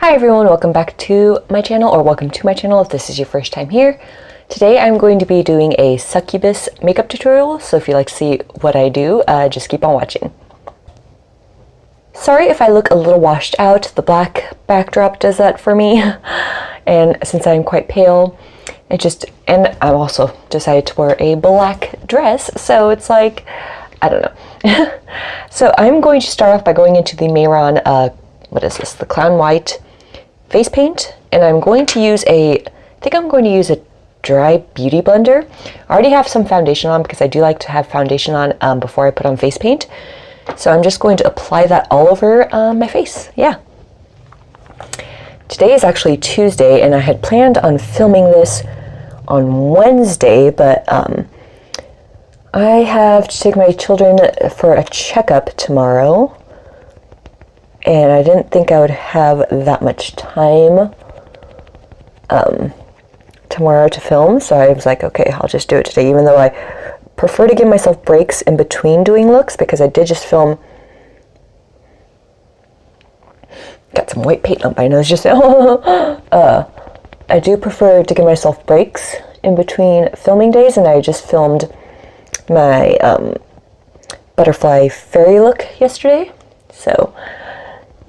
Hi everyone, welcome back to my channel, or welcome to my channel if this is your first time here. Today I'm going to be doing a Succubus makeup tutorial, so if you like to see what I do, just keep on watching. Sorry if I look a little washed out, the black backdrop does that for me, and since I'm quite pale, and I also decided to wear a black dress, so it's like, I don't know. So I'm going to start off by going into the Mayron, what is this, the Clown White face paint, and I'm going to use I think I'm going to use a dry beauty blender. I already have some foundation on because I do like to have foundation on before I put on face paint. So I'm just going to apply that all over my face, yeah. Today is actually Tuesday, and I had planned on filming this on Wednesday, but I have to take my children for a checkup tomorrow. And I didn't think I would have that much time tomorrow to film, so I was like, okay, I'll just do it today, even though I prefer to give myself breaks in between doing looks, because I did just film. Got some white paint on my nose just I do prefer to give myself breaks in between filming days, and I just filmed my butterfly fairy look yesterday, so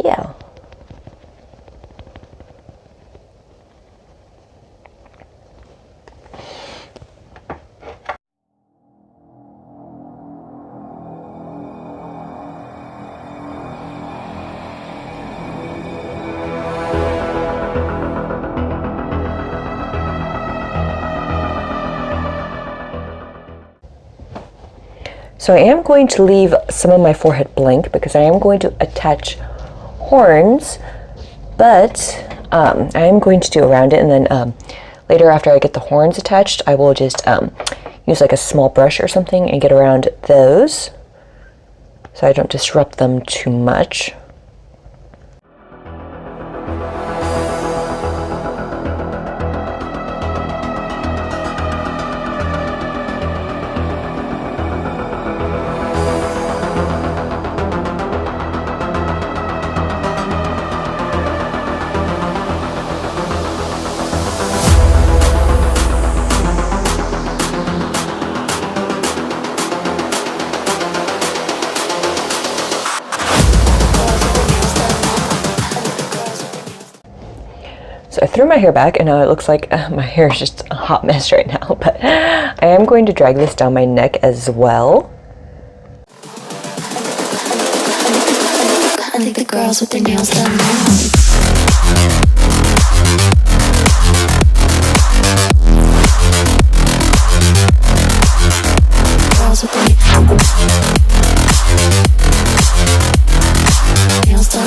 yeah. So I am going to leave some of my forehead blank because I am going to attach horns, but I am going to do around it, and then later after I get the horns attached, I will just use like a small brush or something and get around those so I don't disrupt them too much. So I threw my hair back, and now it looks like my hair is just a hot mess right now, but I am going to drag this down my neck as well. I think the girls with their nails done now. Girls with their nails done.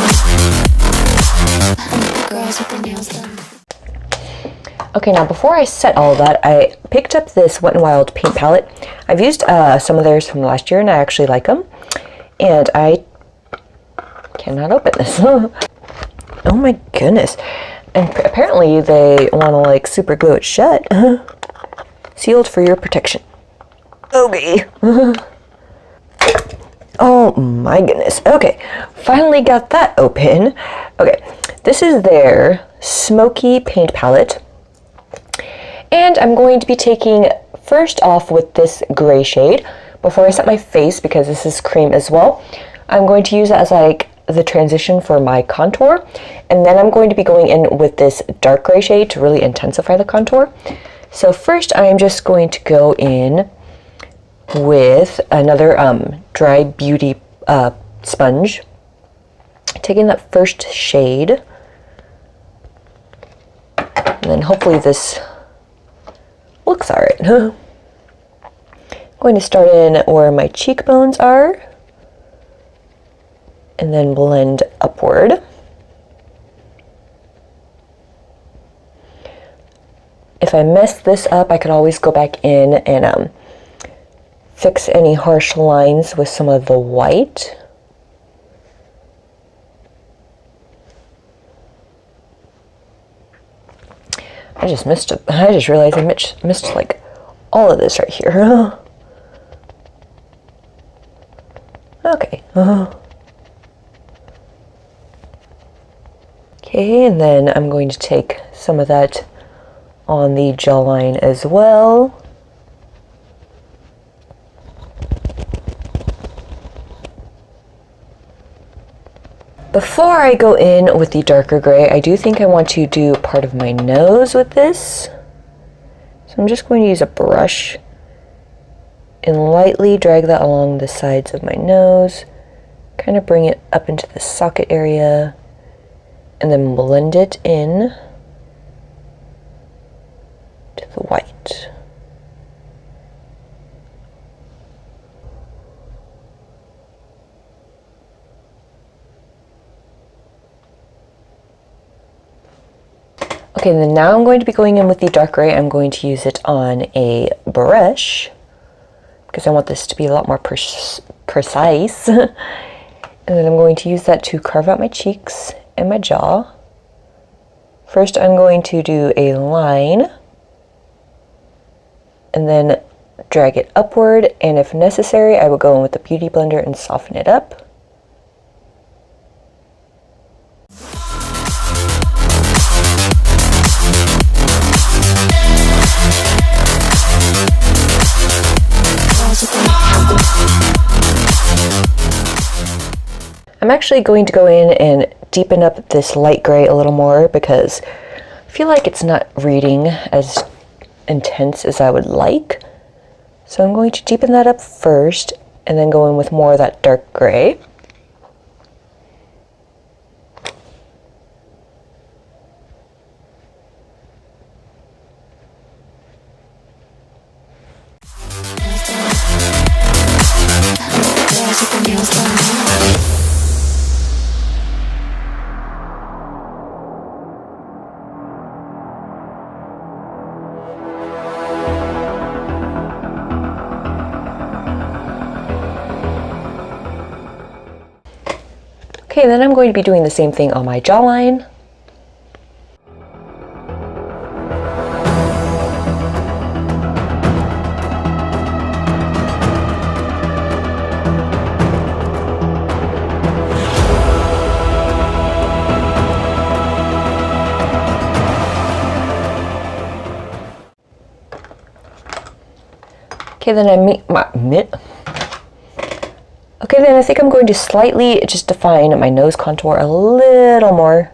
I think the girls with their nails done. Okay, now before I set all of that, I picked up this Wet n Wild paint palette. I've used some of theirs from last year, and I actually like them. And I cannot open this. Oh my goodness. And apparently they want to like super glue it shut. Sealed for your protection. Okay. Oh my goodness. Okay, finally got that open. Okay, this is their smoky paint palette. And I'm going to be taking first off with this gray shade before I set my face, because this is cream as well. I'm going to use it as like the transition for my contour, and then I'm going to be going in with this dark gray shade to really intensify the contour. So first I'm just going to go in with another dry beauty sponge, taking that first shade, and then hopefully this looks alright. I'm going to start in where my cheekbones are and then blend upward. If I mess this up, I could always go back in and fix any harsh lines with some of the white. I just realized I missed like all of this right here. Okay. Okay, and then I'm going to take some of that on the jawline as well. Before I go in with the darker gray, I do think I want to do part of my nose with this. So I'm just going to use a brush and lightly drag that along the sides of my nose, kind of bring it up into the socket area, and then blend it in to the white. Okay, then now I'm going to be going in with the dark gray. I'm going to use it on a brush because I want this to be a lot more precise. And then I'm going to use that to carve out my cheeks and my jaw. First, I'm going to do a line and then drag it upward, and if necessary, I will go in with the Beauty Blender and soften it up. I'm actually going to go in and deepen up this light gray a little more because I feel like it's not reading as intense as I would like. So I'm going to deepen that up first and then go in with more of that dark gray. Okay, then I'm going to be doing the same thing on my jawline. Okay, then Okay, then I think I'm going to slightly just define my nose contour a little more.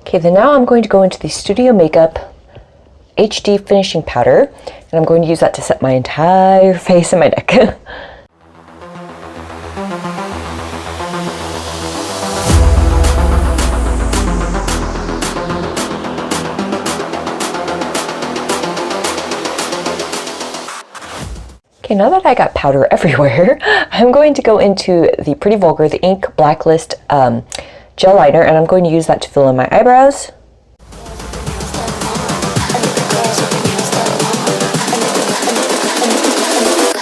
Okay, then now I'm going to go into the Studio Makeup HD finishing powder, and I'm going to use that to set my entire face and my neck. Okay, now that I got powder everywhere, I'm going to go into the Pretty Vulgar, the Ink Blacklist gel liner, and I'm going to use that to fill in my eyebrows.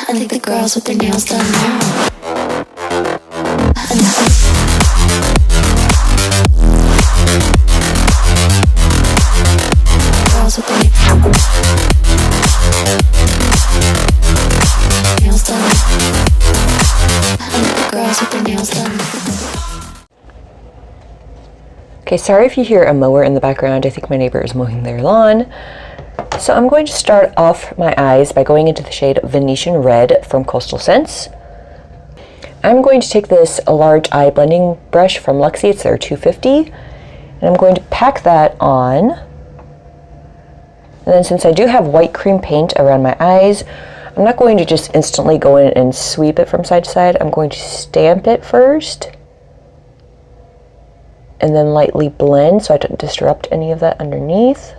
I think the girls with their nails done now. Girls with their nails done. I think the girls with their nails done. Okay, sorry if you hear a mower in the background. I think my neighbor is mowing their lawn. So I'm going to start off my eyes by going into the shade Venetian Red from Coastal Scents. I'm going to take this large eye blending brush from Luxie, it's their 250, and I'm going to pack that on. And then since I do have white cream paint around my eyes, I'm not going to just instantly go in and sweep it from side to side. I'm going to stamp it first and then lightly blend so I don't disrupt any of that underneath.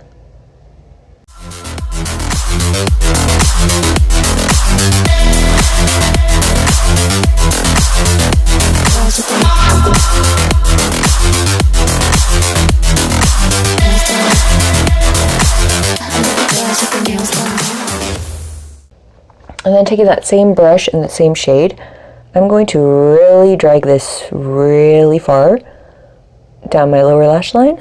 And then taking that same brush and the same shade, I'm going to really drag this really far down my lower lash line.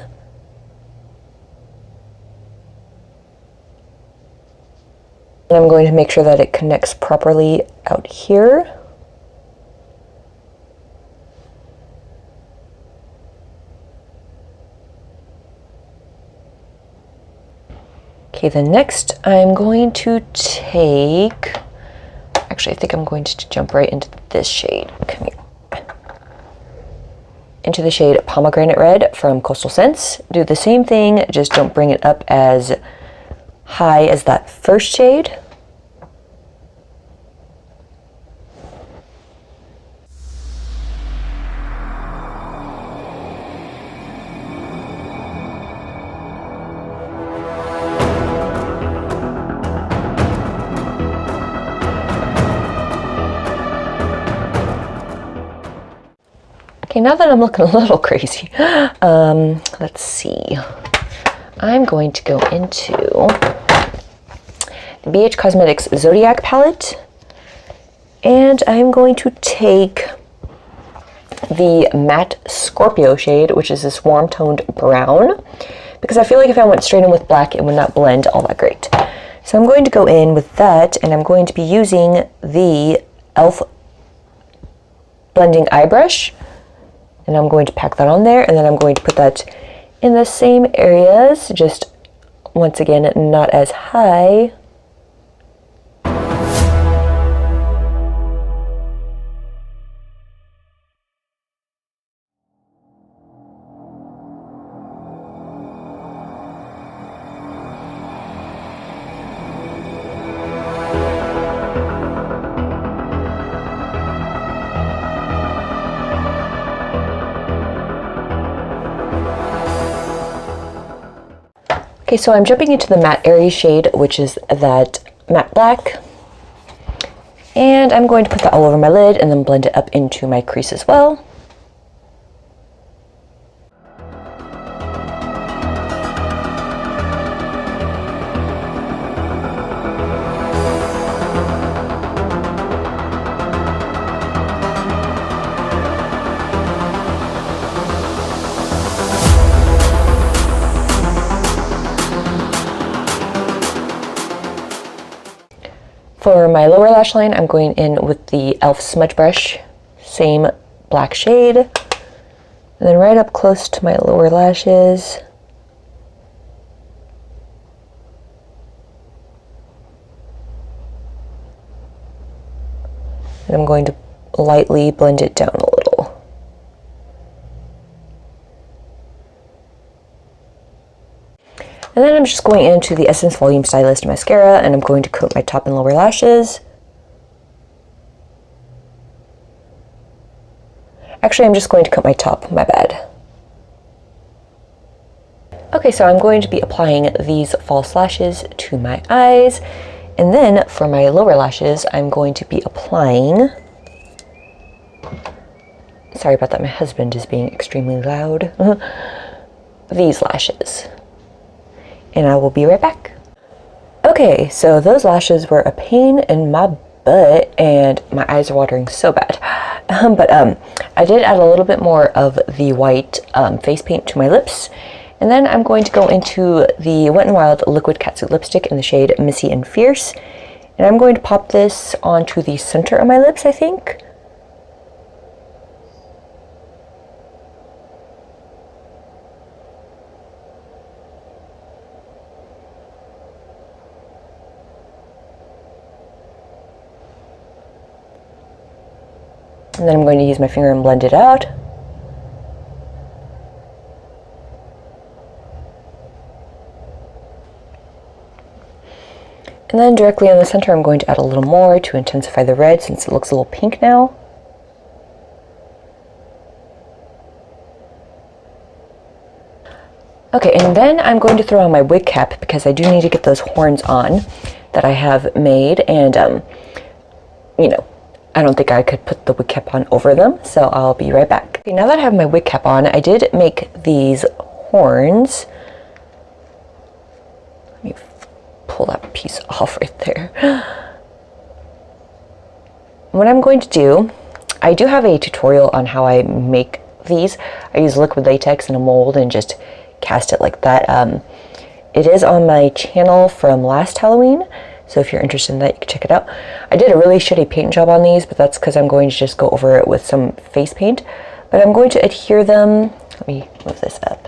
And I'm going to make sure that it connects properly out here. Okay, then next I'm going to take, actually I think I'm going to jump right into this shade. Come here. Into the shade Pomegranate Red from Coastal Scents. Do the same thing, just don't bring it up as high as that first shade. Okay, now that I'm looking a little crazy, let's see. I'm going to go into the BH Cosmetics Zodiac palette, and I'm going to take the matte Scorpio shade, which is this warm toned brown, because I feel like if I went straight in with black, it would not blend all that great. So I'm going to go in with that, and I'm going to be using the e.l.f. blending eye brush. And I'm going to pack that on there, and then I'm going to put that in the same areas, just once again, not as high. Okay, so I'm jumping into the matte Aries shade, which is that matte black. And I'm going to put that all over my lid and then blend it up into my crease as well. For my lower lash line, I'm going in with the e.l.f. smudge brush, same black shade, and then right up close to my lower lashes. And I'm going to lightly blend it down a little. And then I'm just going into the Essence Volume Stylist mascara, and I'm going to coat my top and lower lashes. Actually, I'm just going to coat my top, my bad. Okay, so I'm going to be applying these false lashes to my eyes. And then for my lower lashes, I'm going to be applying, sorry about that, my husband is being extremely loud, these lashes. And I will be right back. Okay, so those lashes were a pain in my butt, and my eyes are watering so bad. But I did add a little bit more of the white face paint to my lips. And then I'm going to go into the Wet n Wild Liquid Catsuit Lipstick in the shade Missy and Fierce. And I'm going to pop this onto the center of my lips, I think. And then I'm going to use my finger and blend it out. And then directly on the center, I'm going to add a little more to intensify the red since it looks a little pink now. Okay, and then I'm going to throw on my wig cap because I do need to get those horns on that I have made, and you know, I don't think I could put the wig cap on over them, so I'll be right back. Okay, now that I have my wig cap on, I did make these horns. Let me pull that piece off right there. What I'm going to do, I do have a tutorial on how I make these. I use liquid latex in a mold and just cast it like that. It is on my channel from last Halloween, so if you're interested in that, you can check it out. I did a really shitty paint job on these, but that's because I'm going to just go over it with some face paint. But I'm going to adhere them. Let me move this up.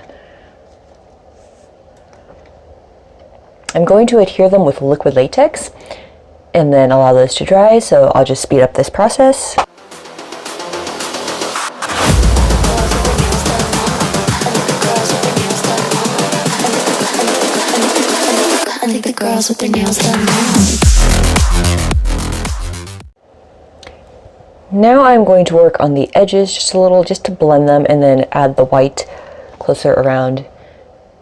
I'm going to adhere them with liquid latex and then allow those to dry, so I'll just speed up this process. I think the girls with their nails done. Now I'm going to work on the edges just a little, just to blend them, and then add the white closer around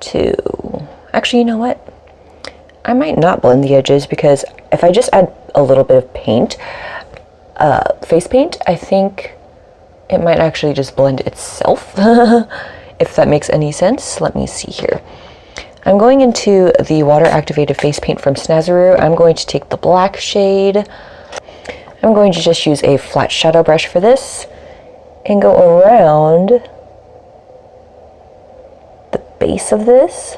to... Actually, you know what? I might not blend the edges, because if I just add a little bit of paint, face paint, I think it might actually just blend itself, if that makes any sense. Let me see here. I'm going into the water activated face paint from Snazaroo. I'm going to take the black shade. I'm going to just use a flat shadow brush for this and go around the base of this.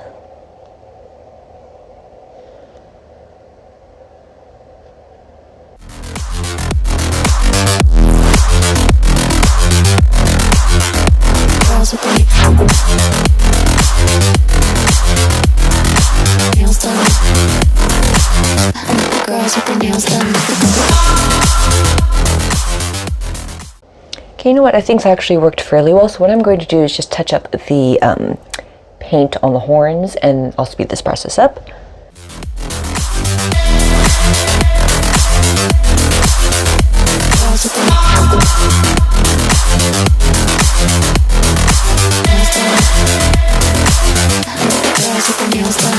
Girls with their nails done. I think the girls with their nails done. Okay, you know what? I think that actually worked fairly well. So what I'm going to do is just touch up the paint on the horns, and I'll speed this process up. Girls with their nails done. I think the girls with their nails done.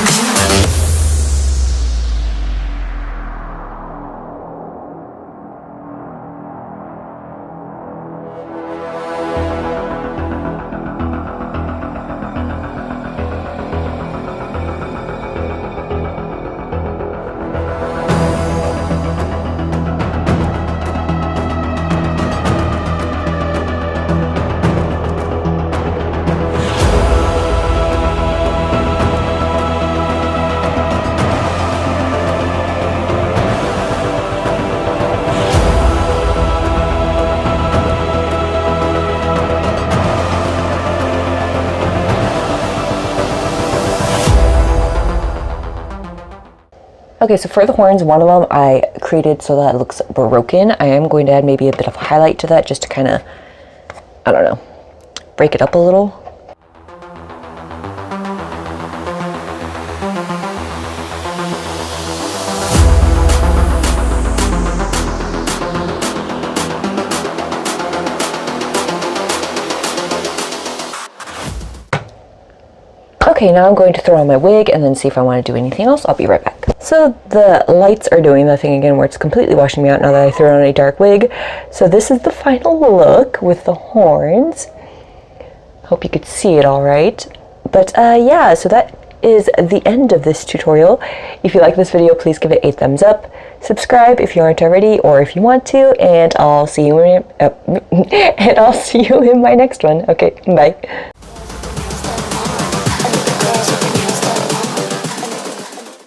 Okay, so for the horns, one of them I created so that it looks broken. I am going to add maybe a bit of highlight to that just to kind of, I don't know, break it up a little. Okay, now I'm going to throw on my wig and then see if I want to do anything else. I'll be right back. So the lights are doing the thing again where it's completely washing me out now that I threw on a dark wig. So this is the final look with the horns. Hope you could see it all right. But yeah, so that is the end of this tutorial. If you like this video, please give it a thumbs up. Subscribe if you aren't already, or if you want to, and I'll see you in, and I'll see you in my next one. Okay, bye.